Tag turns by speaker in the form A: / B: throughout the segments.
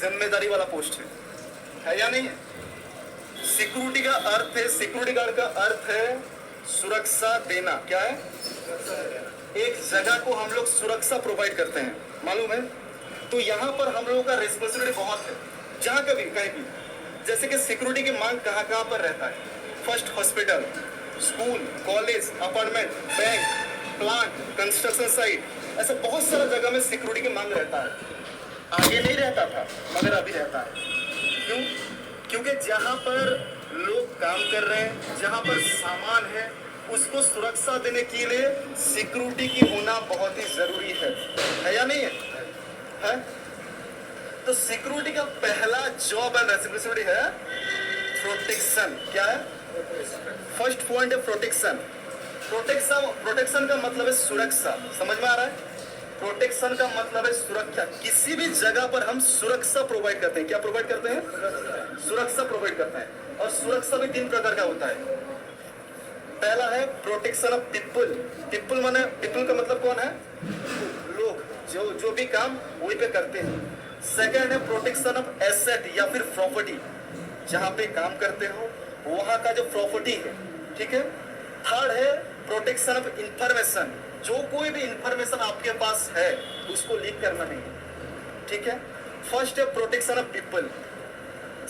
A: जिम्मेदारी वाला पोस्ट है या नहीं है? सिक्योरिटी का अर्थ है, सिक्योरिटी गार्ड का अर्थ है सुरक्षा देना। क्या है? एक जगह को हम लोग सुरक्षा प्रोवाइड करते हैं, मालूम है? तो यहाँ पर हम लोगों का रिस्पॉन्सिबिलिटी बहुत है, जहाँ कभी कहीं भी। जैसे कि सिक्योरिटी की मांग कहाँ कहाँ पर रहता है? First, hospital, school, college, apartment, bank, plant, construction site, ऐसा बहुत सारा जगह में सिक्योरिटी की मांग रहता है। आगे नहीं रहता था मगर अभी रहता है। क्यों? क्योंकि जहाँ पर लोग काम कर रहे हैं, जहाँ पर सामान है, उसको सुरक्षा देने के लिए सिक्योरिटी की होना बहुत ही जरूरी है या नहीं है? है? तो सिक्योरिटी का पहला जॉब एंड रेस्पॉन्सिबिलिटी है प्रोटेक्शन। क्या है? फर्स्ट पॉइंट है प्रोटेक्शन। प्रोटेक्शन का मतलब है सुरक्षा। समझ में आ रहा है? प्रोटेक्शन का मतलब है सुरक्षा। किसी भी जगह पर हम सुरक्षा प्रोवाइड करते हैं। क्या प्रोवाइड करते हैं? सुरक्षा प्रोवाइड करते हैं। और सुरक्षा भी 3 प्रकार का होता है। पहला है प्रोटेक्शन ऑफ पीपल। पीपल माने, पीपल का मतलब कौन है? लोग, जो भी काम वही पे करते हैं। सेकंड है प्रोटेक्शन ऑफ एसेट या फिर प्रॉपर्टी, जहां पे काम करते हो वहां का जो प्रॉपर्टी है, ठीक है। थर्ड है प्रोटेक्शन ऑफ इंफॉर्मेशन, जो कोई भी इंफॉर्मेशन आपके पास है उसको लीक करना नहीं है, ठीक है। फर्स्ट है प्रोटेक्शन ऑफ पीपल,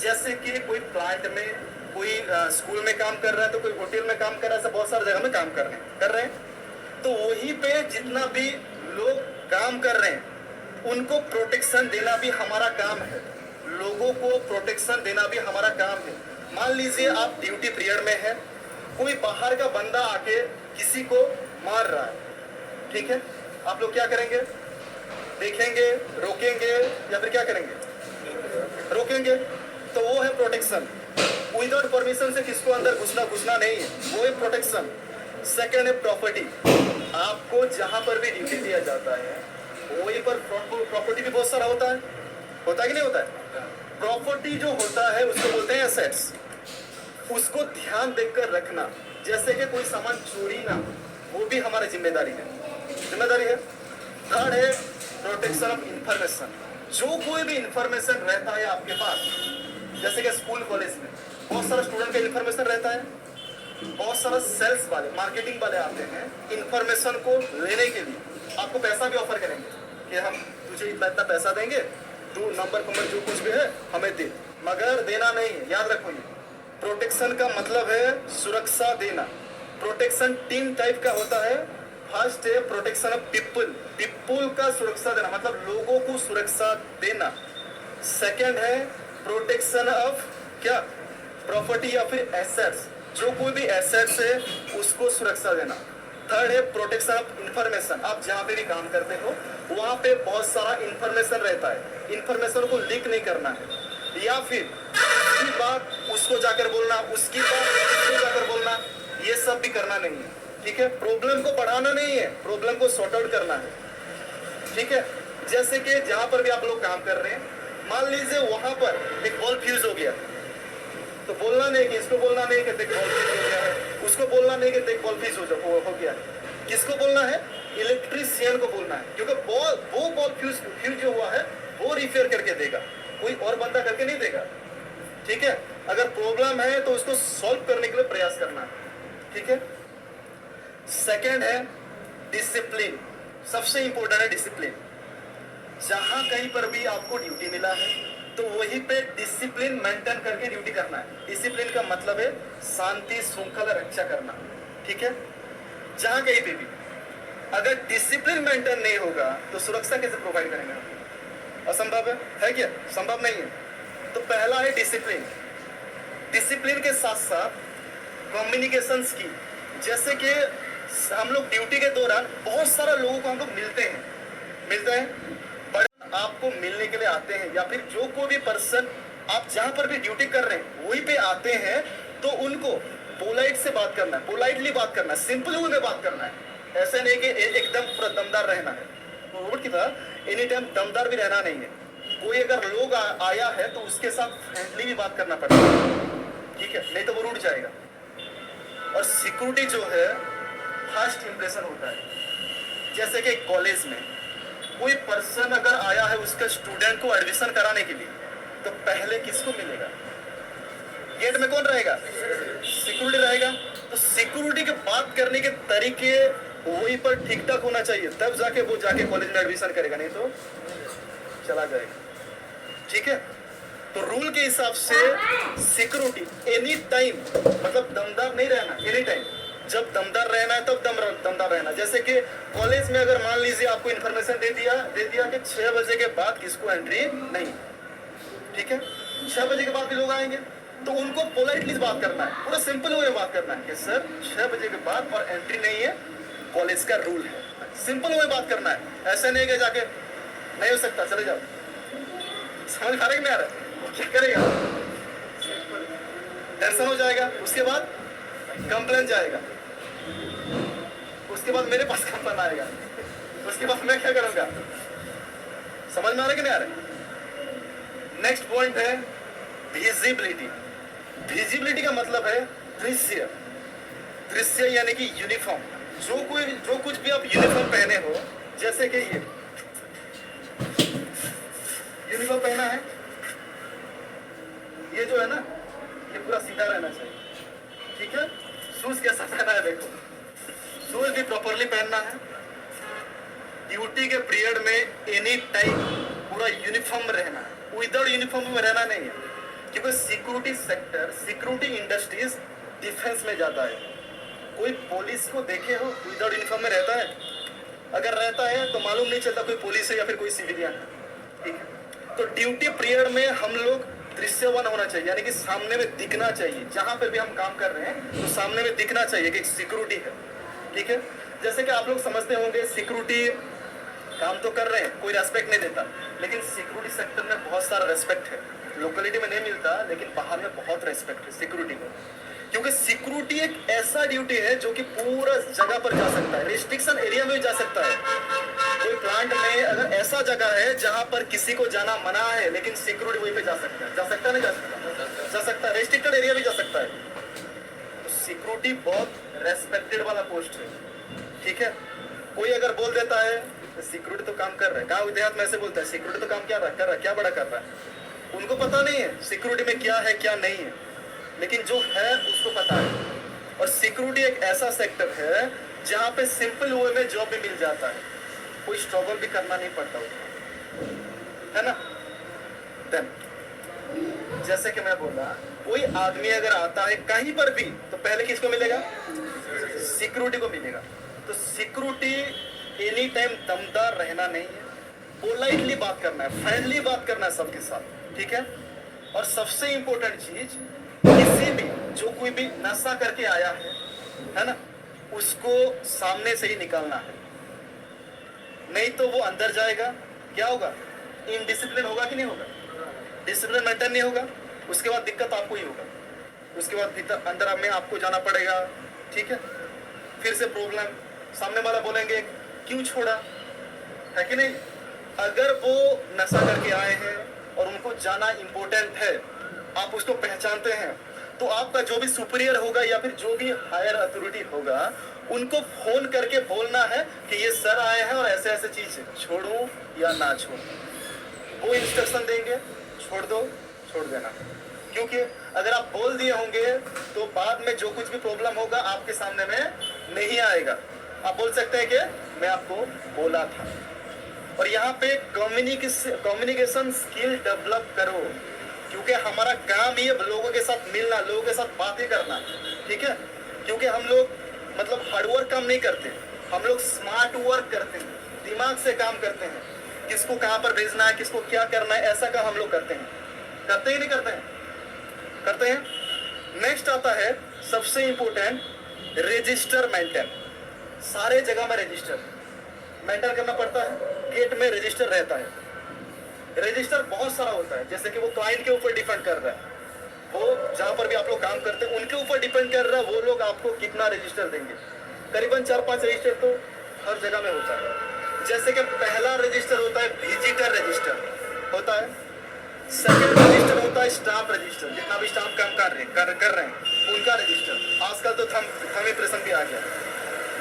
A: जैसे कि कोई प्लांट में, कोई स्कूल में काम कर रहा है, तो कोई होटल में काम कर रहा है, ऐसा बहुत सारी जगह में काम कर रहे हैं। तो वहीं पे जितना भी लोग काम कर रहे हैं उनको प्रोटेक्शन देना भी हमारा काम है। लोगों को प्रोटेक्शन देना भी हमारा काम है। मान लीजिए आप ड्यूटी पीरियड में है, कोई बाहर का बंदा आके किसी को मार रहा है, ठीक है। आप लोग क्या करेंगे? देखेंगे, रोकेंगे या फिर क्या करेंगे? रोकेंगे। तो वो है प्रोटेक्शन। विदाउट परमिशन से किसको अंदर घुसना नहीं है, वो है प्रोटेक्शन। सेकंड है प्रॉपर्टी। आपको जहां पर भी ड्यूटी दिया जाता है वहीं पर प्रॉपर्टी भी बहुत सारा होता है कि नहीं होता है? प्रॉपर्टी जो होता है उसको बोलते हैं एसेट्स। उसको ध्यान देकर रखना, जैसे कि कोई सामान चोरी ना, वो भी हमारी जिम्मेदारी है। थर्ड है प्रोटेक्शन ऑफ इंफॉर्मेशन। जो कोई भी इंफॉर्मेशन रहता है आपके पास, जैसे कि स्कूल कॉलेज में बहुत सारा स्टूडेंट का इंफॉर्मेशन रहता है, बहुत सारा सेल्स वाले, मार्केटिंग वाले आते हैं इंफॉर्मेशन को लेने के लिए। आपको पैसा भी ऑफर करेंगे कि हम तुझे इतना पैसा देंगे, तू नंबर जो कुछ भी है हमें दे, मगर देना नहीं है। याद रखो, ये प्रोटेक्शन का मतलब है सुरक्षा देना। प्रोटेक्शन 3 टाइप का होता है। फर्स्ट है प्रोटेक्शन ऑफ पीपल का सुरक्षा देना, मतलब लोगों को सुरक्षा देना। सेकंड है प्रोटेक्शन ऑफ क्या? प्रॉपर्टी या फिर एसेट्स, जो कोई भी एसेट्स है उसको सुरक्षा देना। थर्ड है प्रोटेक्शन ऑफ इंफॉर्मेशन। आप जहाँ पे भी काम करते हो वहाँ पे बहुत सारा इंफॉर्मेशन रहता है, इंफॉर्मेशन को लीक नहीं करना है, या फिर उसकी बात उसको जाकर बोलना, उसकी बात उसको जाकर बोलना, ये सब भी करना नहीं है, ठीक है। प्रॉब्लम को बढ़ाना नहीं है, प्रॉब्लम को सॉर्ट आउट करना है, ठीक है। जैसे कि जहाँ पर भी आप लोग काम कर रहे हैं, मान लीजिए वहाँ पर एक बल्ब फ्यूज हो गया, तो बोलना नहीं कि इसको बोलना नहीं कि देख बल्ब फ्यूज हो गया है, उसको बोलना नहीं कि देख बल्ब फ्यूज हो गया है। किसको बोलना है? इलेक्ट्रीशियन को बोलना है, क्योंकि वो बल्ब फ्यूज जो हुआ है वो रिपेयर करके देगा, कोई और बंदा करके नहीं देगा, ठीक है। अगर प्रॉब्लम है तो उसको सॉल्व करने के लिए प्रयास करना है, ठीक है। सेकंड है डिसिप्लिन। सबसे इंपॉर्टेंट है डिसिप्लिन। जहां कहीं पर भी आपको ड्यूटी मिला है तो वहीं पे डिसिप्लिन मेंटेन करके ड्यूटी करना है। डिसिप्लिन का मतलब है शांति श्रृंखला रक्षा करना, ठीक है। जहां कहीं पे भी अगर डिसिप्लिन मेंटेन नहीं होगा तो सुरक्षा कैसे प्रोवाइड करेंगे? असंभव है क्या? संभव नहीं है। तो पहला है डिसिप्लिन। डिसिप्लिन के साथ साथ कम्युनिकेशन की, जैसे कि हम लोग ड्यूटी के दौरान बहुत सारा लोगों को हम लोग मिलते हैं, बट आपको मिलने के लिए आते हैं, या फिर जो कोई भी पर्सन आप जहां पर भी ड्यूटी कर रहे हैं वहीं पे आते हैं, तो उनको पोलाइट से बात करना है, पोलाइटली बात करना है, सिंपल वे में बात करना है। ऐसे नहीं कि एकदम पूरा दमदार रहना है, रोबोट की तरह एनी टाइम दमदार भी रहना नहीं है। कोई अगर लोग आया है तो उसके साथ फ्रेंडली भी बात करना पड़ेगा, ठीक है, नहीं तो वो रूठ जाएगा। और सिक्योरिटी जो है फर्स्ट इंप्रेशन होता है। जैसे कि कॉलेज में कोई पर्सन अगर आया है उसके स्टूडेंट को एडमिशन कराने के लिए, तो पहले किसको मिलेगा? गेट में कौन रहेगा? सिक्योरिटी रहेगा। तो सिक्योरिटी के बात करने के तरीके वही पर ठीक ठाक होना चाहिए, तब जाके वो जाके कॉलेज में एडमिशन करेगा, नहीं तो चला जाएगा। ठीक है, तो रूल के हिसाब से सिक्योरिटी एनी टाइम, मतलब दमदार नहीं रहना, एनी टाइम। जब दमदार रहना है तब दमदार रहना। जैसे कि कॉलेज में अगर मान लीजिए आपको इन्फॉर्मेशन दे दिया कि 6 बजे के बाद किसको एंट्री नहीं, ठीक है, 6 बजे के बाद भी लोग आएंगे, तो उनको पोलाइटली बात करना है, पूरा सिंपल वे में बात करना है कि सर 6 बजे के बाद और एंट्री नहीं है, कॉलेज का रूल है। सिंपल वे में बात करना है, ऐसा नहीं है कि जाके नहीं हो सकता चले जाओ। समझ आ रहा है कि नहीं आ रहा? क्या करेगा? टेंशन हो जाएगा, उसके बाद कंप्लेन जाएगा, उसके बाद मेरे पास कंप्लेन आएगा, उसके बाद मैं क्या करूंगा? समझ में आ रहा है कि नहीं आ रहा? नेक्स्ट पॉइंट है विजिबिलिटी। विजिबिलिटी का मतलब है दृश्य। दृश्य यानी कि यूनिफॉर्म। जो कुछ भी आप यूनिफॉर्म पहने हो, जैसे कि ये यूनिफॉर्म पहना है, ये जो है ना, ये पूरा सीधा रहना चाहिए, ठीक है। शूज कैसा पहना है देखो, शूज भी प्रॉपरली पहनना है। ड्यूटी के पीरियड में एनी टाइम पूरा यूनिफॉर्म में रहना है, विदाउट यूनिफॉर्म में रहना नहीं है, क्योंकि security sector, security industries defence में जाता है। कोई पुलिस को देखे हो विदाउट यूनिफॉर्म में रहता है? अगर रहता है तो मालूम नहीं चलता कोई पुलिस है या फिर कोई सिविलियन है, ठीक है। तो ड्यूटी पीरियड में हम लोग दृश्यवान होना चाहिए, यानी कि सामने में दिखना चाहिए। जहां पर भी हम काम कर रहे हैं तो सामने में दिखना चाहिए कि सिक्योरिटी है, ठीक है। जैसे कि आप लोग समझते होंगे सिक्योरिटी काम तो कर रहे हैं, कोई रेस्पेक्ट नहीं देता, लेकिन सिक्योरिटी सेक्टर में बहुत सारा रेस्पेक्ट है। लोकेलिटी में नहीं मिलता, लेकिन बाहर में बहुत रेस्पेक्ट है सिक्योरिटी को, क्योंकि सिक्योरिटी एक ऐसा ड्यूटी है जो कि पूरा जगह पर जा सकता है, रिस्ट्रिक्शन एरिया में भी जा सकता है। कोई प्लांट में अगर ऐसा जगह है जहां पर किसी को जाना मना है, लेकिन सिक्योरिटी वहीं पे जा सकता है, जा सकता नहीं जा सकता? जा सकता है, रेस्ट्रिक्टेड एरिया भी जा सकता है। तो सिक्योरिटी बहुत रेस्पेक्टेड वाला पोस्ट है, ठीक है। कोई अगर बोल देता है सिक्योरिटी तो काम कर रहा है, गाँव देहात में ऐसे बोलता है सिक्योरिटी तो काम क्या कर रहा है, क्या बड़ा कर रहा है। उनको पता नहीं है सिक्योरिटी में क्या है क्या नहीं है, लेकिन जो है उसको पता है। और सिक्योरिटी एक ऐसा सेक्टर है जहां पे सिंपल वे में जॉब भी मिल जाता है, कोई स्ट्रगल भी करना नहीं पड़ता, है ना। देन जैसे कि मैं बोला, कोई आदमी अगर आता है कहीं पर भी तो पहले किसको मिलेगा? सिक्योरिटी को मिलेगा। तो सिक्योरिटी एनी टाइम दमदार रहना नहीं है, पोलाइटली बात करना है, फ्रेंडली बात करना है सबके साथ, ठीक है। और सबसे इंपॉर्टेंट चीज, किसी भी जो कोई भी नशा करके आया है ना, उसको सामने से ही निकालना है, नहीं तो वो अंदर जाएगा, क्या होगा? इनडिसिप्लिन होगा कि नहीं होगा? डिसिप्लिन मेंटेन नहीं होगा, उसके बाद दिक्कत आपको ही होगा, उसके बाद भीतर अंदर में आपको जाना पड़ेगा, ठीक है। फिर से प्रॉब्लम, सामने वाला बोलेंगे क्यों छोड़ा, है कि नहीं। अगर वो नशा करके आए हैं और उनको जाना इंपॉर्टेंट है, आप उसको पहचानते हैं, तो आपका जो भी सुपीरियर होगा या फिर जो भी हायर अथॉरिटी होगा, उनको फोन करके बोलना है कि ये सर आए हैं और ऐसे ऐसे चीज छोड़ूं या ना छोड़ूं। वो इंस्ट्रक्शन देंगे, छोड़ दो, छोड़ देना। क्योंकि अगर आप बोल दिए होंगे तो बाद में जो कुछ भी प्रॉब्लम होगा आपके सामने में नहीं आएगा। आप बोल सकते हैं कि मैं आपको बोला था। और यहाँ पे कम्युनिकेशन स्किल डेवलप करो, क्योंकि हमारा काम ही है लोगों के साथ मिलना, लोगों के साथ बातें करना, ठीक है। क्योंकि हम लोग मतलब हार्डवर्क काम नहीं करते, हम लोग स्मार्ट वर्क करते हैं, दिमाग से काम करते हैं। किसको कहाँ पर भेजना है, किसको क्या करना है, ऐसा काम हम लोग करते हैं। करते ही नहीं करते हैं? करते हैं। नेक्स्ट आता है सबसे इंपॉर्टेंट, रजिस्टर मेंटेन। सारे जगह में रजिस्टर मेंटेन करना पड़ता है। गेट में रजिस्टर रहता है, रजिस्टर बहुत सारा होता है, जैसे कि वो क्लाइंट के ऊपर डिपेंड कर रहा है, वो जहां पर भी आप लोग काम करते हैं उनके ऊपर डिपेंड कर रहा है वो लोग आपको कितना रजिस्टर देंगे। करीबन 4-5 रजिस्टर तो हर जगह में होता है। जैसे कि पहला रजिस्टर होता है विजिटर रजिस्टर होता है, सेकंड रजिस्टर होता है स्टाफ रजिस्टर, जितना भी स्टाफ काम कर रहे हैं उनका रजिस्टर। आजकल तो थंब इंप्रेशन भी आ गया।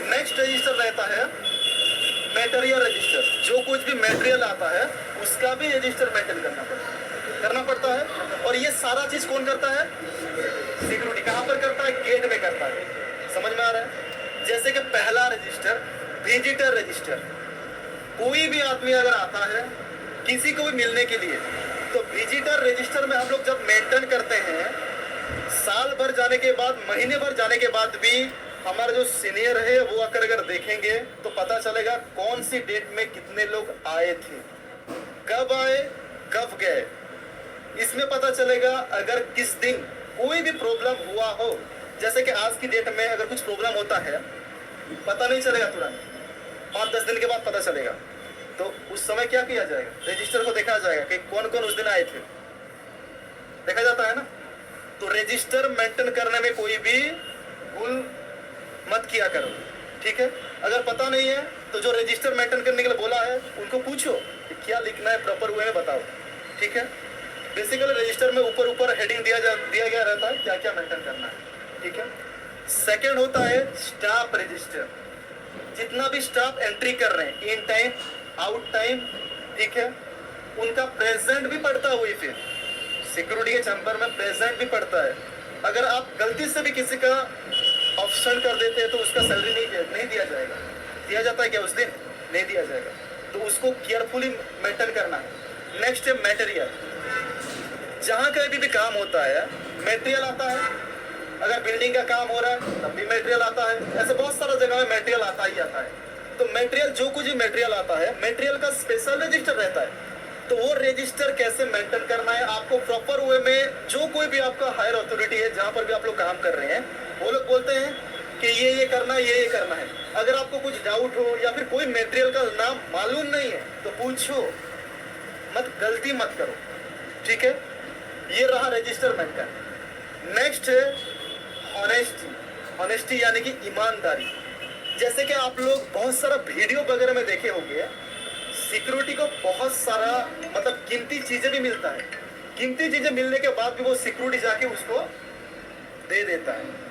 A: नेक्स्ट रजिस्टर रहता है मेटेरियल रजिस्टर, जो कुछ भी मेटेरियल आता है उसका भी रजिस्टर मेंटेन करना पड़ता है। और ये सारा चीज कौन करता है? सिक्योरिटी। कहां पर करता है? गेट में करता है। समझ में आ रहा है? जैसे कि पहला रजिस्टर विजिटर रजिस्टर, कोई भी आदमी अगर आता है किसी को भी मिलने के लिए, तो विजिटर रजिस्टर में हम लोग जब मेंटेन करते हैं, साल भर जाने के बाद, महीने भर जाने के बाद भी हमारा जो सीनियर है वो अगर देखेंगे तो पता चलेगा कौन सी डेट में कितने लोग आए थे, कब आए, कब गए। इसमें पता चलेगा अगर किस दिन कोई भी प्रॉब्लम हुआ हो, जैसे कि आज की डेट में अगर कुछ प्रॉब्लम होता है पता नहीं चलेगा, तुरंत 5-10 दिन के बाद पता चलेगा। तो उस समय क्या किया जाएगा? रजिस्टर को देखा जाएगा कि कौन कौन उस दिन आए थे, देखा जाता है ना। तो रजिस्टर मेंटेन करने में कोई भी भूल मत किया करो, ठीक है। अगर पता नहीं है तो जो रजिस्टर मेंटेन करने के लिए बोला है उनको पूछो कि क्या लिखना है, प्रॉपर वे में बताओ, ठीक है। बेसिकली रजिस्टर में ऊपर ऊपर हेडिंग दिया गया रहता है क्या क्या मेंटेन करना है, ठीक है। सेकंड होता है स्टाफ रजिस्टर। जितना भी स्टाफ एंट्री कर रहे हैं, इन टाइम, आउट टाइम, ठीक है, उनका प्रेजेंट भी पड़ता है। वही फिर सिक्योरिटी के चैम्बर में प्रेजेंट भी पड़ता है। अगर आप गलती से भी किसी का ऑप्शन कर देते हैं तो उसका सैलरी नहीं दिया जाएगा। दिया जाता है क्या उस दिन? नहीं दिया जाएगा। तो उसको केयरफुली मेंटेन करना है। नेक्स्ट है मटेरियल। जहाँ कहीं भी काम होता है मटेरियल आता है। अगर बिल्डिंग का काम हो रहा है तब भी मटेरियल आता है। ऐसे बहुत सारा जगह में मटेरियल आता ही आता है। तो मटेरियल, जो कुछ भी मटेरियल आता है, मटेरियल का स्पेशल रजिस्टर रहता है। तो वो रजिस्टर कैसे मेंटेन करना है आपको प्रॉपर वे में। जो कोई भी आपका हायर अथॉरिटी है, जहाँ पर भी आप लोग काम कर रहे हैं, वो लोग बोलते हैं कि ये करना है, ये करना है। अगर आपको कुछ डाउट हो या फिर कोई मटेरियल का नाम मालूम नहीं है तो पूछो मत, गलती मत करो, ठीक है। ये रहा रजिस्टर मेंटेन। नेक्स्ट है ऑनेस्टी। ऑनेस्टी यानी कि ईमानदारी। जैसे कि आप लोग बहुत सारा वीडियो वगैरह में देखे होंगे, सिक्योरिटी को बहुत सारा मतलब कीमती चीजें भी मिलता है। कीमती चीजें मिलने के बाद भी वो सिक्योरिटी जाके उसको दे देता है।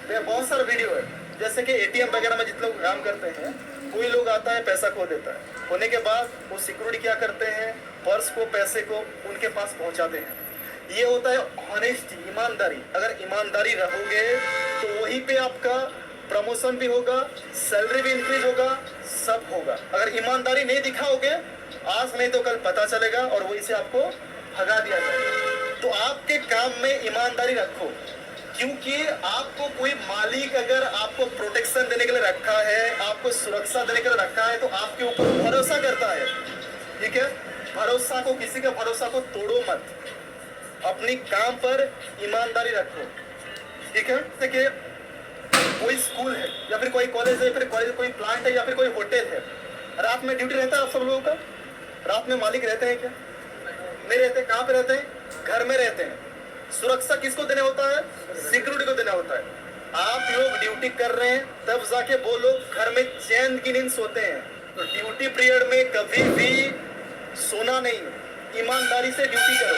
A: तो बहुत सारा वीडियो है। जैसे कि एटीएम वगैरह में जितने लोग काम करते हैं, कोई लोग आता है पैसा खो देता है। होने के बाद वो सिक्योरिटी क्या करते हैं, पर्स को, पैसे को उनके पास पहुंचाते हैं। ये होता है ऑनेस्टी, ईमानदारी। अगर ईमानदारी रहोगे तो वहीं पे आपका प्रमोशन भी होगा, सैलरी भी इंक्रीज होगा, सब होगा। अगर ईमानदारी नहीं दिखाओगे, आज नहीं तो कल पता चलेगा और वहीं से आपको भगा दिया जाएगा। तो आपके काम में ईमानदारी रखो, क्योंकि आपको कोई मालिक अगर आपको प्रोटेक्शन देने के लिए रखा है, आपको सुरक्षा देने के लिए रखा है, तो आपके ऊपर भरोसा करता है, ठीक है। भरोसा को, किसी के भरोसा को तोड़ो मत। अपनी काम पर ईमानदारी रखो, ठीक है। देखिए कोई स्कूल है या फिर कोई कॉलेज है, फिर कोई प्लांट है या फिर कोई होटल है, रात में ड्यूटी रहता है आप सब लोगों का। रात में मालिक रहते हैं क्या? नहीं रहते। कहाँ पे रहते हैं? घर में रहते हैं। सुरक्षा किसको देना होता है? सिक्योरिटी को देना होता है। आप लोग ड्यूटी कर रहे हैं तब जाके वो लोग घर में चैन की नींद सोते हैं। तो ड्यूटी पीरियड में कभी भी सोना नहीं, ईमानदारी से ड्यूटी करो,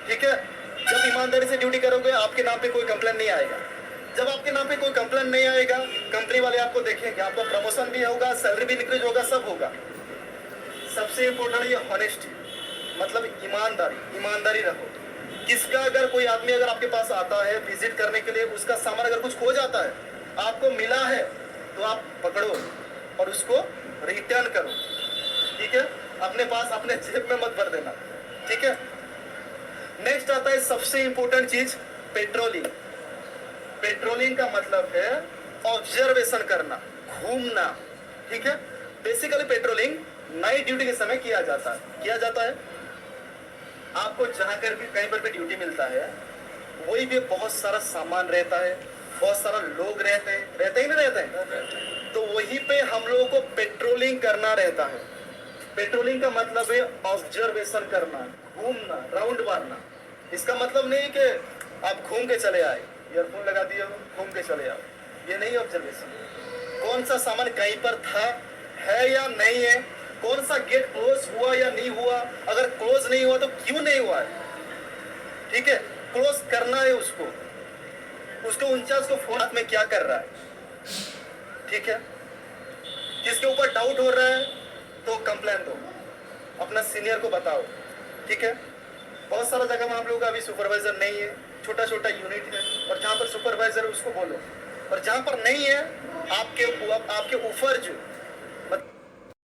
A: ठीक है। जब ईमानदारी से ड्यूटी करोगे आपके नाम पे कोई कंप्लेन नहीं आएगा। जब आपके नाम पे कोई कंप्लेन नहीं आएगा, कंपनी वाले आपको देखेंगे, आपका प्रमोशन भी होगा, सैलरी भी इंक्रीज होगा, सब होगा। सबसे इंपॉर्टेंट ये ऑनेस्टी, मतलब ईमानदारी। ईमानदारी रखो। किसका, अगर कोई आदमी अगर आपके पास आता है विजिट करने के लिए, उसका सामान अगर कुछ खो जाता है, आपको मिला है तो आप पकड़ो और उसको रिटर्न करो, ठीक है। अपने पास, अपने जेब में मत भर देना, ठीक है। नेक्स्ट आता है सबसे इंपॉर्टेंट चीज, पेट्रोलिंग। पेट्रोलिंग का मतलब है ऑब्जर्वेशन करना, घूमना, ठीक है। बेसिकली पेट्रोलिंग नाइट ड्यूटी के समय किया जाता है। आपको जहां कर भी कहीं पर भी ड्यूटी मिलता है, वही भी बहुत सारा सामान रहता है, बहुत सारा लोग रहते ही नहीं रहते हैं। तो वहीं पे हम लोगों को पेट्रोलिंग करना रहता है। पेट्रोलिंग का मतलब है ऑब्जर्वेशन करना, घूमना, राउंड मारना। इसका मतलब नहीं कि आप घूम के चले आए, ईयरफोन लगा दिए, घूम के चले आओ, ये नहीं ऑब्जर्वेशन। कौन सा सामान कहीं पर था, है या नहीं है, कौन सा गेट क्लोज हुआ या नहीं हुआ, अगर क्लोज नहीं हुआ तो क्यों नहीं हुआ है, ठीक है। क्लोज करना है उसको इंचार्ज को फोन हाथ में क्या कर रहा है, ठीक है। जिसके ऊपर डाउट हो रहा है तो कंप्लेन दो, अपना सीनियर को बताओ, ठीक है। बहुत सारा जगह में हम लोग का अभी सुपरवाइजर नहीं है, छोटा छोटा यूनिट है, और जहाँ पर सुपरवाइजर है उसको बोलो, और जहाँ पर नहीं है आपके ऊपर जो